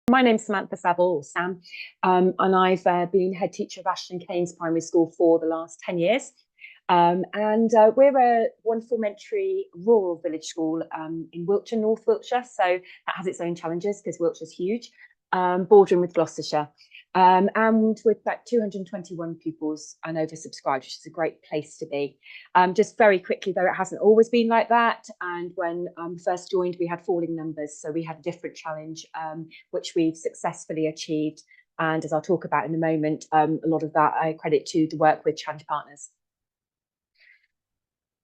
My name's Samantha Saville, or Sam, and I've been head teacher of Ashton Keynes Primary School for the last 10 years. And we're a one formentary rural village school in Wiltshire, North Wiltshire. So that has its own challenges because Wiltshire's huge, bordering with Gloucestershire. And with about 221 pupils and oversubscribed, which is a great place to be. Just very quickly, though, it hasn't always been like that. And when first joined, we had falling numbers. So we had a different challenge, which we've successfully achieved. And as I'll talk about in a moment, a lot of that I credit to the work with challenge partners.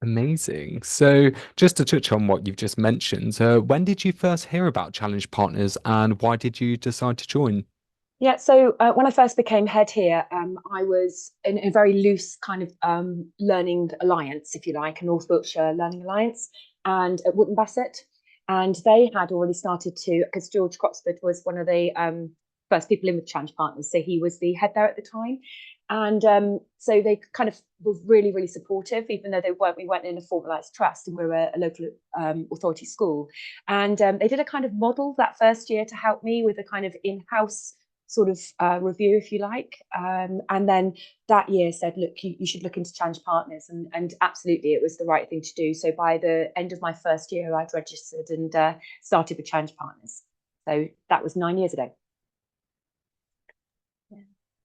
Amazing. So, just to touch on what you've just mentioned, when did you first hear about Challenge Partners and why did you decide to join? Yeah, so when I first became head here, I was in a very loose kind of learning alliance, if you like, a North Wiltshire Learning Alliance, and at Wootton Bassett. And they had already started to, because George Croxford was one of the first people in with Challenge Partners, so he was the head there at the time. And so they kind of were really, really supportive, even though we weren't in a formalised trust and we were a local authority school. And they did a kind of model that first year to help me with a kind of in-house sort of review, if you like. And then that year said, look, you should look into challenge partners. And absolutely, it was the right thing to do. So by the end of my first year, I'd registered and started with challenge partners. So that was 9 years ago.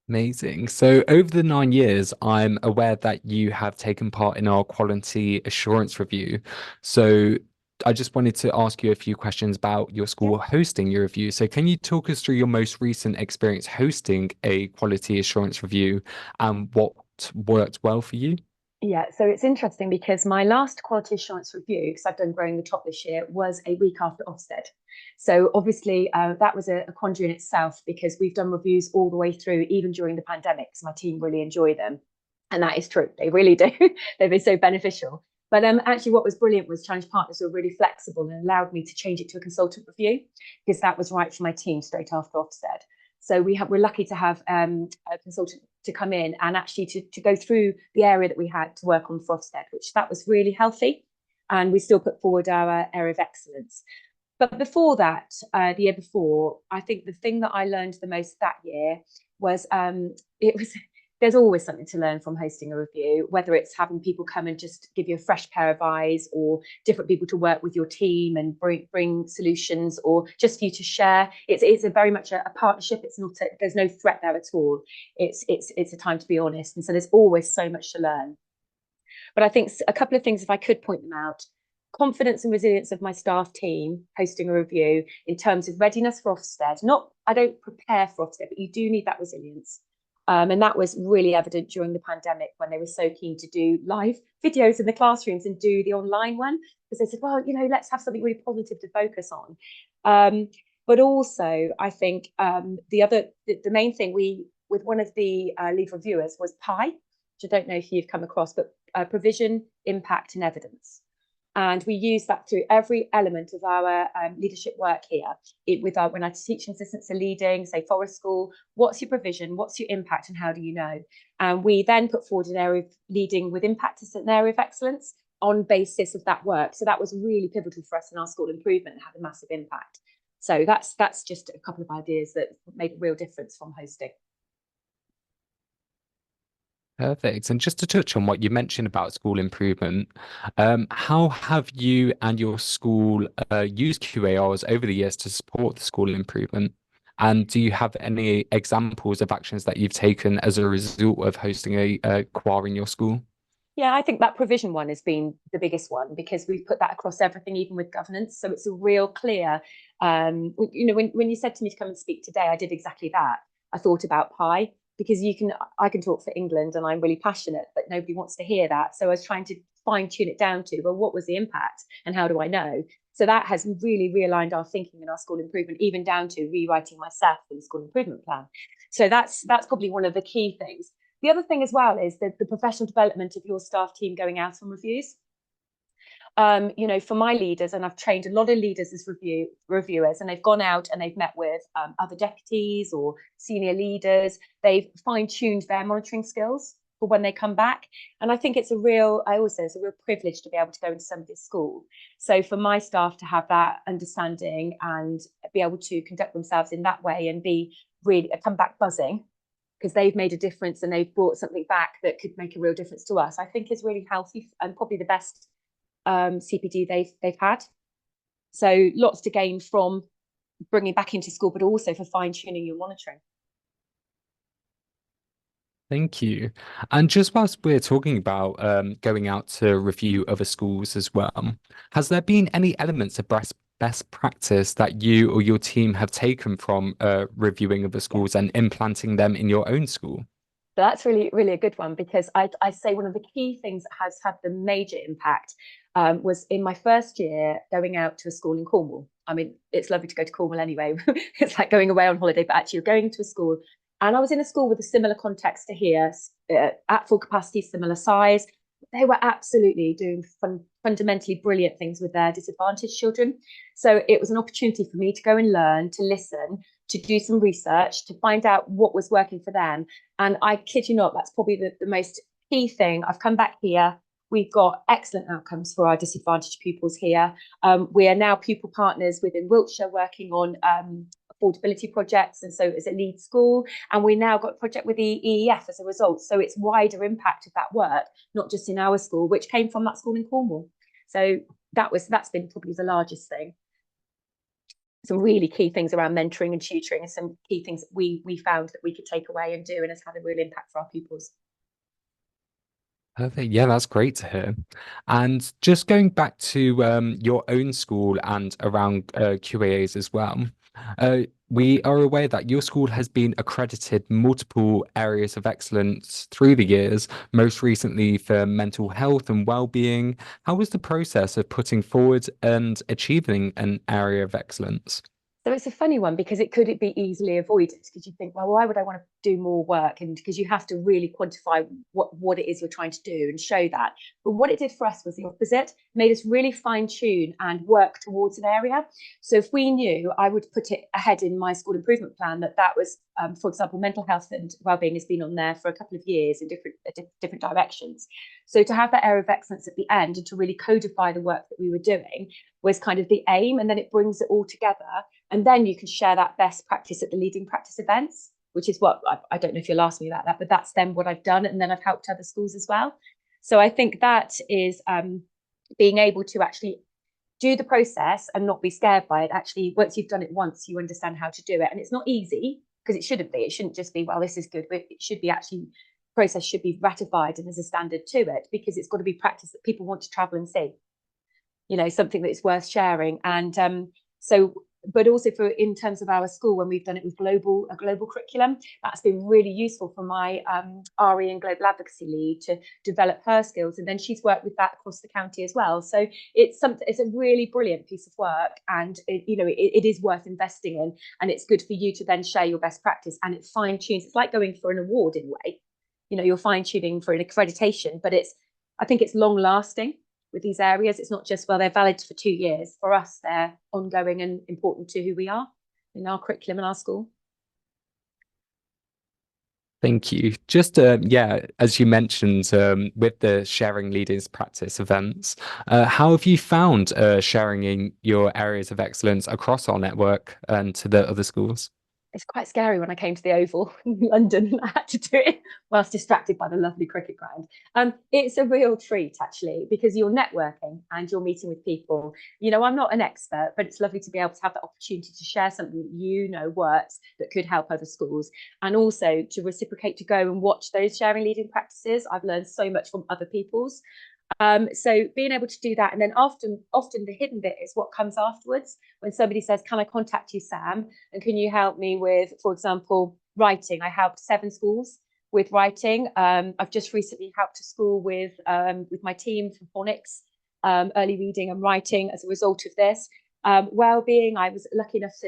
Amazing. So, over the 9 years, I'm aware that you have taken part in our quality assurance review. So, I just wanted to ask you a few questions about your Yeah. school hosting your review. So, can you talk us through your most recent experience hosting a quality assurance review and what worked well for you? Yeah, so it's interesting because my last quality assurance review, because I've done Growing the Top this year, was a week after Ofsted. So obviously that was a quandary in itself because we've done reviews all the way through, even during the pandemic, because my team really enjoy them. And that is true, they really do. They've been so beneficial. But actually, what was brilliant was Challenge Partners were really flexible and allowed me to change it to a consultant review because that was right for my team straight after Ofsted. So we're lucky to have a consultant to come in and actually to go through the area that we had to work on for Ofsted, which that was really healthy. And we still put forward our area of excellence. But before that, the year before, I think the thing that I learned the most that year was it was there's always something to learn from hosting a review, whether it's having people come and just give you a fresh pair of eyes, or different people to work with your team and bring solutions, or just for you to share. It's a very much a partnership. It's not there's no threat there at all. It's a time to be honest, and so there's always so much to learn. But I think a couple of things, if I could point them out: confidence and resilience of my staff team hosting a review in terms of readiness for Ofsted. Not, I don't prepare for Ofsted, but you do need that resilience. And that was really evident during the pandemic when they were so keen to do live videos in the classrooms and do the online one, because they said, well, let's have something really positive to focus on. But also, I think the main thing with one of the lead reviewers was PI, which I don't know if you've come across, but provision, impact, and evidence. And we use that through every element of our leadership work here. When our teaching assistants are leading, say forest school, what's your provision, what's your impact, and how do you know? And we then put forward an area of leading with impact as an area of excellence on basis of that work. So that was really pivotal for us in our school improvement and had a massive impact. So that's just a couple of ideas that made a real difference from hosting. Perfect. And just to touch on what you mentioned about school improvement, how have you and your school used QARs over the years to support the school improvement? And do you have any examples of actions that you've taken as a result of hosting a QAR in your school? Yeah, I think that provision one has been the biggest one because we've put that across everything, even with governance. So it's a real clear, when you said to me to come and speak today, I did exactly that. I thought about pie because I can talk for England and I'm really passionate, but nobody wants to hear that. So I was trying to fine tune it down to, well, what was the impact and how do I know? So that has really realigned our thinking and our school improvement, even down to rewriting myself in the school improvement plan. So that's probably one of the key things. The other thing as well is the professional development of your staff team going out on reviews. For my leaders, and I've trained a lot of leaders as reviewers, and they've gone out and they've met with other deputies or senior leaders. They've fine-tuned their monitoring skills. for when they come back. And I think it's a real privilege to be able to go into somebody's school. So for my staff to have that understanding and be able to conduct themselves in that way and be really come back buzzing because they've made a difference and they've brought something back that could make a real difference to us, I think is really healthy and probably the best CPD they've had. So lots to gain from bringing back into school, but also for fine tuning your monitoring. Thank you. And just whilst we're talking about going out to review other schools as well, has there been any elements of best practice that you or your team have taken from reviewing other schools and implanting them in your own school? So that's really a good one, because I say one of the key things that has had the major impact was in my first year going out to a school in Cornwall. I mean, it's lovely to go to Cornwall anyway. It's like going away on holiday, but actually you're going to a school. And I was in a school with a similar context to here, at full capacity, similar size. They were absolutely doing fundamentally brilliant things with their disadvantaged children. So it was an opportunity for me to go and learn, to listen, to do some research, to find out what was working for them. And I kid you not, that's probably the most key thing. I've come back here. We've got excellent outcomes for our disadvantaged pupils here. We are now pupil partners within Wiltshire working on affordability projects, and so as a lead school, and we now got a project with the EEF as a result. So it's wider impact of that work, not just in our school, which came from that school in Cornwall. So that's been probably the largest thing. Some really key things around mentoring and tutoring, and some key things that we found that we could take away and do, and has had a real impact for our pupils. Perfect. Yeah, that's great to hear. And just going back to your own school and around QAAs as well, we are aware that your school has been accredited multiple areas of excellence through the years, most recently for mental health and well-being. How was the process of putting forward and achieving an area of excellence? So it's a funny one, because it could be easily avoided, because you think, well, why would I want to do more work? And because you have to really quantify what it is you're trying to do and show that. But what it did for us was the opposite, made us really fine tune and work towards an area. So if we knew, I would put it ahead in my school improvement plan that was, for example, mental health and wellbeing has been on there for a couple of years in different directions. So to have that area of excellence at the end and to really codify the work that we were doing was kind of the aim. And then it brings it all together. And then you can share that best practice at the leading practice events, which is what, I don't know if you'll ask me about that, but that's then what I've done. And then I've helped other schools as well. So I think that is being able to actually do the process and not be scared by it. Actually, once you've done it once, you understand how to do it. And it's not easy, because it shouldn't be. It shouldn't just be, well, this is good. It should be actually, process should be ratified and there's a standard to it, because it's got to be practice that people want to travel and see, something that is worth sharing. And but also for in terms of our school, when we've done it with a global curriculum, that's been really useful for my RE and global advocacy lead to develop her skills, and then she's worked with that across the county as well. So it's a really brilliant piece of work, and it is worth investing in, and it's good for you to then share your best practice, and it fine tunes. It's like going for an award in a way. You're fine tuning for an accreditation, but I think it's long lasting. With these areas, it's not just, well, they're valid for 2 years. For us, they're ongoing and important to who we are in our curriculum in our school. Thank you. Just as you mentioned, with the sharing leaders practice events, how have you found sharing in your areas of excellence across our network and to the other schools? It's quite scary when I came to the Oval in London and I had to do it whilst distracted by the lovely cricket ground. It's a real treat, actually, because you're networking and you're meeting with people. I'm not an expert, but it's lovely to be able to have the opportunity to share something that works, that could help other schools, and also to reciprocate, to go and watch those sharing leading practices. I've learned so much from other people's. So being able to do that, and then often the hidden bit is what comes afterwards, when somebody says, can I contact you, Sam, and can you help me with, for example, writing? I helped 7 schools with writing. I've just recently helped a school with my team for phonics, early reading and writing as a result of this. Wellbeing, I was lucky enough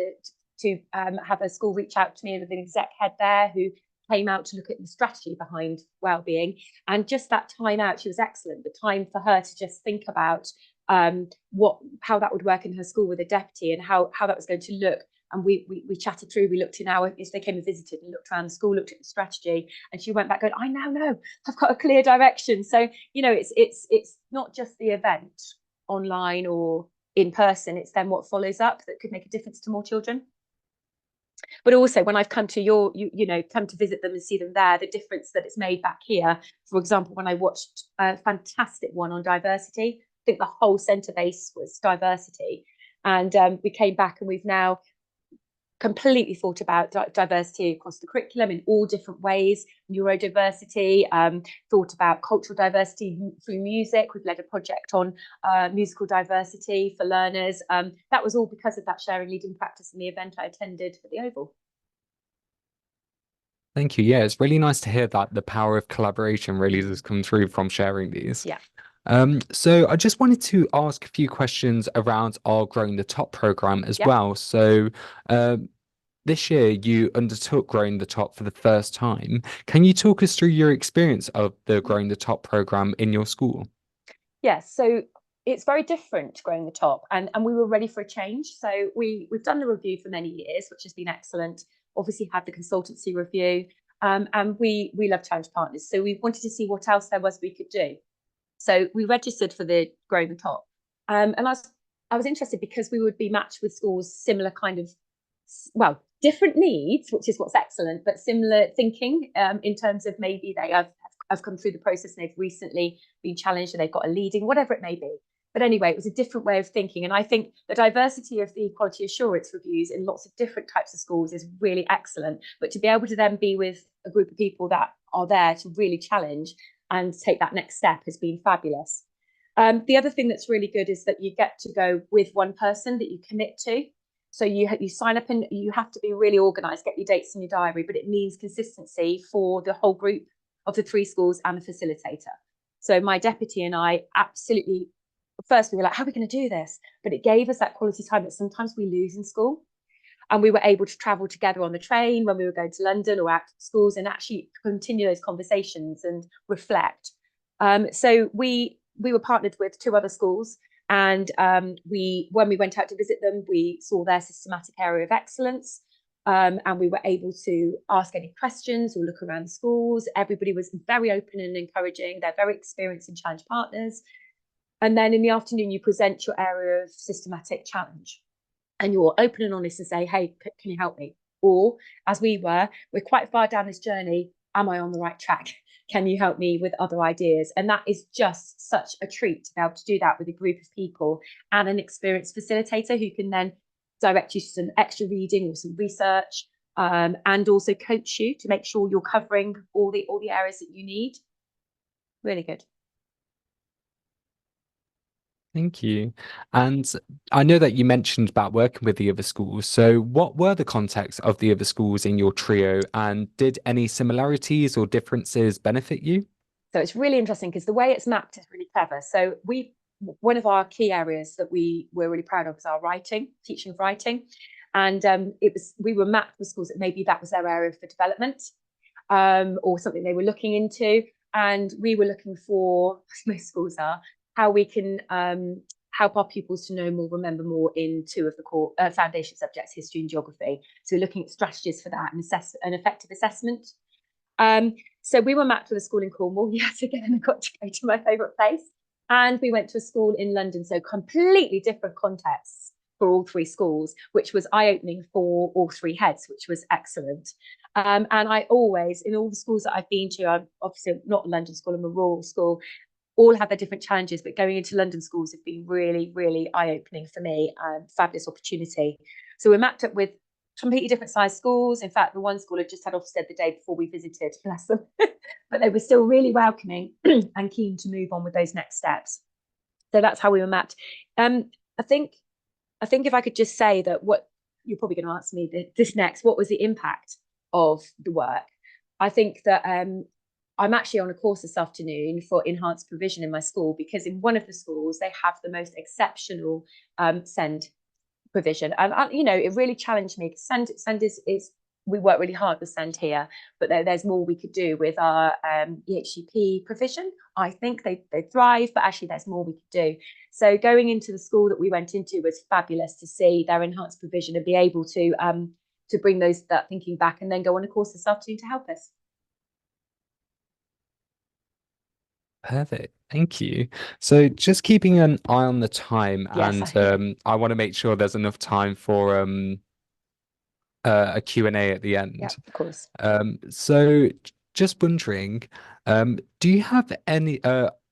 to have a school reach out to me with an exec head there who came out to look at the strategy behind wellbeing, and just that time out, she was excellent. The time for her to just think about how that would work in her school with a deputy, and how that was going to look And we chatted through, we looked in as they came and visited and looked around the school, looked at the strategy, and she went back going, I now know, I've got a clear direction. So, it's not just the event online or in person, it's then what follows up that could make a difference to more children. But also when I've come to come to visit them and see them there, the difference that it's made back here. For example, when I watched a fantastic one on diversity, I think the whole centre base was diversity. And we came back and we've now completely thought about diversity across the curriculum in all different ways, neurodiversity, thought about cultural diversity through music. We've led a project on musical diversity for learners. That was all because of that sharing leading practice in the event I attended at the Oval. Thank you. Yeah, it's really nice to hear that the power of collaboration really does come through from sharing these. Yeah. So I just wanted to ask a few questions around our Growing the Top program as well. So this year you undertook Growing the Top for the first time. Can you talk us through your experience of the Growing the Top program in your school? Yes, so it's very different Growing the Top, and we were ready for a change. So we've done the review for many years, which has been excellent. Obviously had the consultancy review, and we love challenge partners. So we wanted to see what else there was we could do. So we registered for the Growing the Top, and I was interested because we would be matched with schools similar kind of, well, different needs, which is what's excellent, but similar thinking in terms of maybe they have come through the process and they've recently been challenged and they've got a leading, whatever it may be. But anyway, it was a different way of thinking. And I think the diversity of the quality assurance reviews in lots of different types of schools is really excellent. But to be able to then be with a group of people that are there to really challenge and take that next step has been fabulous. The other thing that's really good is that you get to go with one person that you commit to. So you sign up and you have to be really organised, get your dates in your diary, but it means consistency for the whole group of the 3 schools and the facilitator. So my deputy and I absolutely, first we were like, how are we going to do this? But it gave us that quality time that sometimes we lose in school. And we were able to travel together on the train when we were going to London or out to schools and actually continue those conversations and reflect. So we were partnered with 2 other schools. And when we went out to visit them, we saw their systematic area of excellence. And we were able to ask any questions or look around the schools. Everybody was very open and encouraging. They're very experienced in challenge partners. And then in the afternoon, you present your area of systematic challenge. And you're open and honest and say, hey, can you help me? Or as we're quite far down this journey. Am I on the right track? Can you help me with other ideas? And that is just such a treat to be able to do that with a group of people and an experienced facilitator who can then direct you to some extra reading or some research, and also coach you to make sure you're covering all the areas that you need. Really good. Thank you. And I know that you mentioned about working with the other schools. So what were the contexts of the other schools in your trio, and did any similarities or differences benefit you? So it's really interesting because the way it's mapped is really clever. So one of our key areas that we were really proud of was our teaching of writing. And we were mapped with schools that maybe that was their area for development, or something they were looking into. And we were looking for, as most schools are, how we can help our pupils to know more, remember more in 2 of the core foundation subjects, history and geography. So we're looking at strategies for that and effective assessment. So we were mapped with a school in Cornwall. Yes, again, I got to go to my favourite place. And we went to a school in London. So completely different contexts for all 3 schools, which was eye-opening for all 3 heads, which was excellent. And I always, in all the schools that I've been to, I'm obviously not a London school, I'm a rural school, all have their different challenges, but going into London schools have been really, really eye-opening for me. Fabulous opportunity. So we're mapped up with completely different sized schools. In fact, the one school had just had Ofsted the day before we visited, bless them. But they were still really welcoming and keen to move on with those next steps. So that's how we were mapped. I think if I could just say that, what you're probably going to ask me this next, what was the impact of the work? I think that I'm actually on a course this afternoon for enhanced provision in my school, because in one of the schools they have the most exceptional SEND provision, and it really challenged me. SEND is we work really hard with Send Here, but there's more we could do with our EHCP provision. I think they thrive, but actually there's more we could do. So going into the school that we went into was fabulous to see their enhanced provision and be able to bring that thinking back and then go on a course this afternoon to help us. Perfect. Thank you. So just keeping an eye on the time, Yes, and I want to make sure there's enough time for a Q&A at the end. yeah, of course. So just wondering, do you have any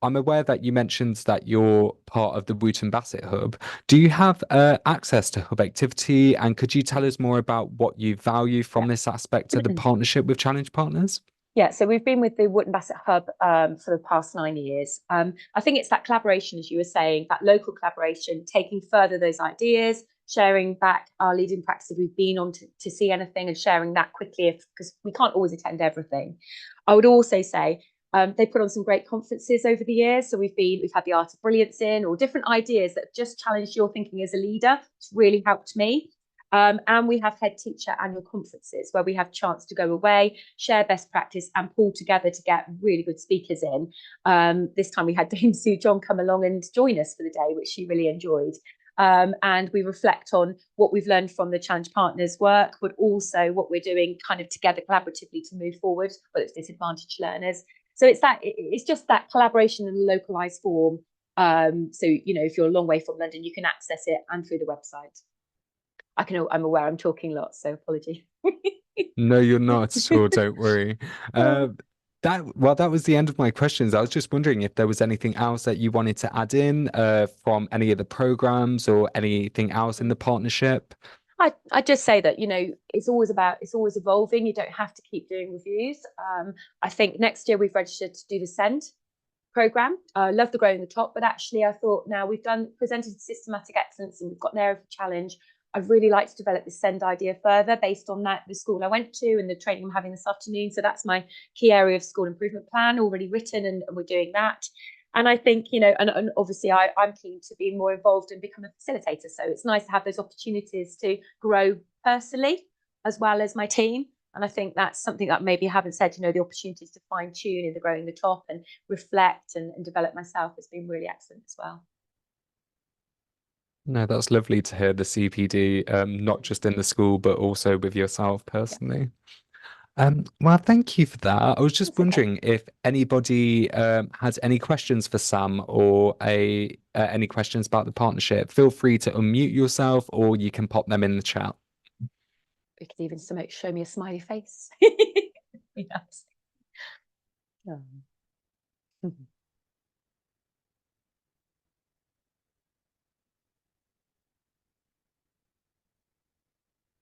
I'm aware that you mentioned that you're part of the Wootton Bassett Hub. Do you have access to Hub activity, and could you tell us more about what you value from this aspect of the partnership with Challenge Partners? Yeah, so we've been with the Wootton Bassett Hub for the past 9 years. I think it's that collaboration, as you were saying, that local collaboration, taking further those ideas, sharing back our leading practices we've been on to see anything and sharing that quickly, because we can't always attend everything. I would also say they put on some great conferences over the years. So we've had the Art of Brilliance in, or different ideas that have just challenged your thinking as a leader. It's really helped me. And we have Headteacher annual conferences where we have a chance to go away, share best practice, and pull together to get really good speakers in. This time we had Dame Sue John come along and join us for the day, which she really enjoyed. And we reflect on what we've learned from the Challenge Partners work, but also what we're doing kind of together collaboratively to move forward, whether it's disadvantaged learners. So it's just that collaboration in a localized form. So, if you're a long way from London, you can access it and through the website. I'm aware I'm talking lots, so apologies. No, you're not at all, don't worry. That was the end of my questions. I was just wondering if there was anything else that you wanted to add in from any of the programs or anything else in the partnership. I just say that it's always evolving. You don't have to keep doing reviews. I think next year we've registered to do the Send program. I love the Growing the Top, but actually I thought now we've presented systematic excellence and we've got an area of challenge. I'd really like to develop the Send idea further based on the school I went to and the training I'm having this afternoon. So that's my key area of school improvement plan already written, and we're doing that. And I think, and obviously I'm keen to be more involved and become a facilitator. So it's nice to have those opportunities to grow personally as well as my team. And I think that's something that maybe I haven't said, the opportunities to fine tune in the Growing the Top and reflect and develop myself has been really excellent as well. No, that's lovely to hear the CPD, not just in the school, but also with yourself personally. Yeah. Well, thank you for that. I was just wondering if anybody has any questions for Sam or any questions about the partnership. Feel free to unmute yourself, or you can pop them in the chat. You could even show me a smiley face. Yes.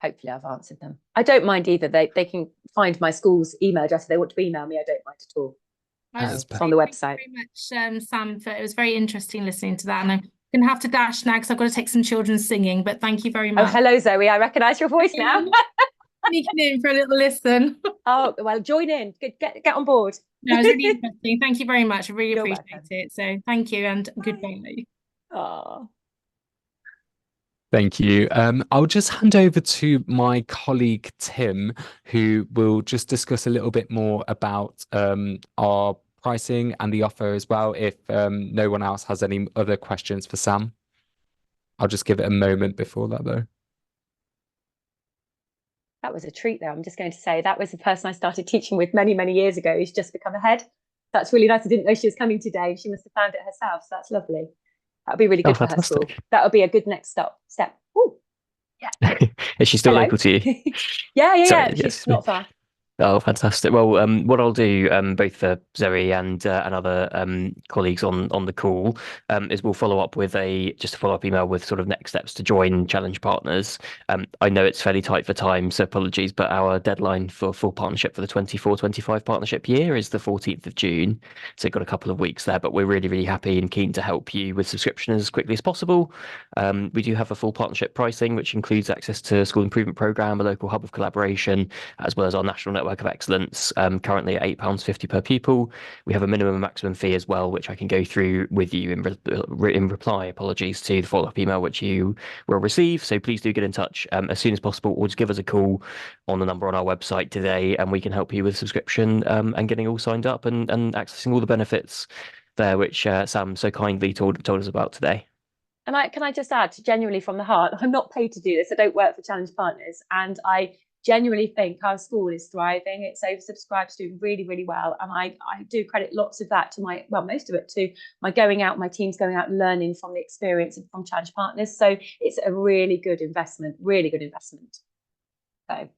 Hopefully I've answered them. I don't mind either. They can find my school's email address if they want to email me. I don't mind at all. It's on the website. Thank you very much, Sam. It was very interesting listening to that. And I'm going to have to dash now because I've got to take some children singing. But thank you very much. Oh, hello, Zoe. I recognise your voice now. Sneaking in for a little listen. Oh, well, join in. Get on board. No, it was really interesting. Thank you very much. I really appreciate it. So thank you and goodbye. Oh. Thank you. I'll just hand over to my colleague Tim, who will just discuss a little bit more about our pricing and the offer as well, if no one else has any other questions for Sam. I'll just give it a moment before that, though. That was a treat, though. I'm just going to say that was the person I started teaching with many, many years ago who's just become a head. That's really nice. I didn't know she was coming today. She must have found it herself. So that's lovely. That'll be really good for her school. That'll be a good next step. Ooh. Yeah. Is she still local to you? Yeah. Sorry, she's not far. Oh, fantastic. Well, what I'll do, both for Zoe and other colleagues on the call, is we'll follow up with just a follow-up email with sort of next steps to join Challenge Partners. I know it's fairly tight for time, so apologies, but our deadline for full partnership for the 24-25 partnership year is the 14th of June. So we've got a couple of weeks there, but we're really, really happy and keen to help you with subscription as quickly as possible. We do have a full partnership pricing, which includes access to school improvement program, a local hub of collaboration, as well as our national network Network of Excellence, currently at £8.50 per pupil. We have a minimum and maximum fee as well, which I can go through with you in reply, apologies, to the follow-up email which you will receive. So please do get in touch as soon as possible, or just give us a call on the number on our website today, and we can help you with subscription and getting all signed up and accessing all the benefits there, which Sam so kindly told us about today. And can I just add, genuinely from the heart, I'm not paid to do this. I don't work for Challenge Partners, and I genuinely think our school is thriving. It's oversubscribed, it's doing really, really well. And I do credit lots of that to most of it to my team's going out and learning from the experience and from Challenge Partners. So it's a really good investment, really good investment. So